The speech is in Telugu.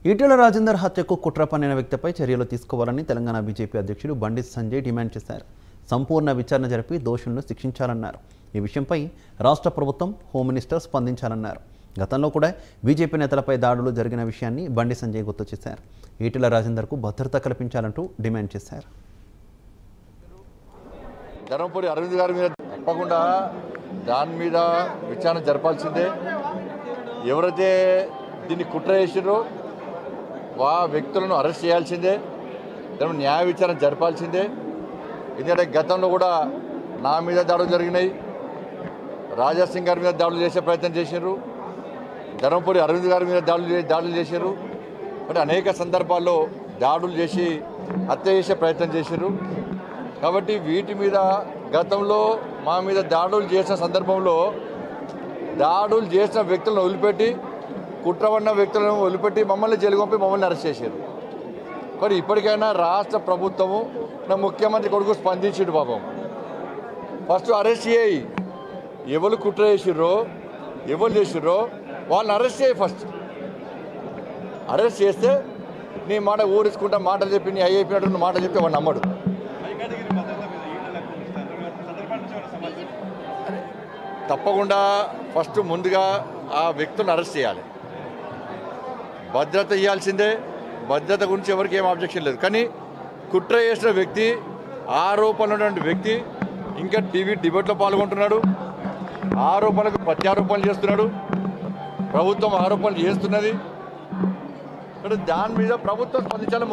ఈటెల రాజేందర్ హత్యకు కుట్ర పన్నిన వ్యక్తిపై చర్యలు తీసుకోవాలని తెలంగాణ బీజేపీ అధ్యక్షుడు బండి సంజయ్ డిమాండ్ చేశారు. సంపూర్ణ విచారణ జరిపి దోషులను శిక్షించాలన్నారు. ఈ విషయంపై రాష్ట్ర ప్రభుత్వం, హోమ్ మినిస్టర్ స్పందించాలన్నారు. గతంలో కూడా బీజేపీ నేతలపై దాడులు జరిగిన విషయాన్ని బండి సంజయ్ గుర్తు చేశారు. ఈటెల రాజేందర్కు భద్రత కల్పించాలంటూ డిమాండ్ చేశారు. ధర్మపురి అరవింద్ గారి మీద తప్పకుండా దాని మీద విచారణ జరపాల్సిందే. ఎవరైతే దీన్ని కుట్ర చేసిరో ఆ వ్యక్తులను అరెస్ట్ చేయాల్సిందే. దాని న్యాయ విచారణ జరపాల్సిందే. ఎందుకంటే గతంలో కూడా నా మీద దాడులు జరిగినాయి, రాజాసింగ్ గారి మీద దాడులు చేసే ప్రయత్నం చేశారు, ధర్మపురి అరవింద్ గారి మీద దాడులు చేశారు. అంటే అనేక సందర్భాల్లో దాడులు చేసి హత్య చేసే ప్రయత్నం చేశారు. కాబట్టి వీటి మీద గతంలో మా మీద దాడులు చేసిన సందర్భంలో దాడులు చేసిన వ్యక్తులను వదిలిపెట్టి, కుట్రవన్న వ్యక్తులను వదిలిపెట్టి మమ్మల్ని జైలు పంపి మమ్మల్ని అరెస్ట్ చేశారు. కానీ ఇప్పటికైనా రాష్ట్ర ప్రభుత్వము నా ముఖ్యమంత్రి కొడుకు స్పందించాడు. పాపం ఫస్ట్ అరెస్ట్ చేయి, ఎవరు కుట్ర చేసిర్రో ఎవరు చేసిర్రో వాళ్ళని అరెస్ట్ చేయి. ఫస్ట్ అరెస్ట్ చేస్తే నీ మాట ఊరించుకుంటా మాటలు చెప్పి నీ అయిపోయినట్టు మాట చెప్తే వాడు నమ్మడు. తప్పకుండా ఫస్ట్ ముందుగా ఆ వ్యక్తులను అరెస్ట్ చేయాలి, భద్రత ఇవ్వాల్సిందే. భద్రత గురించి ఎవరికి ఏం ఆబ్జెక్షన్ లేదు. కానీ కుట్ర చేసిన వ్యక్తి, ఆరోపణలు ఉన్నటువంటి వ్యక్తి ఇంకా టీవీ డిబేట్లో పాల్గొంటున్నాడు, ఆరోపణలకు ప్రత్యారోపణలు చేస్తున్నాడు, ప్రభుత్వం ఆరోపణలు చేస్తున్నది. దాని మీద ప్రభుత్వం స్పందించాలి.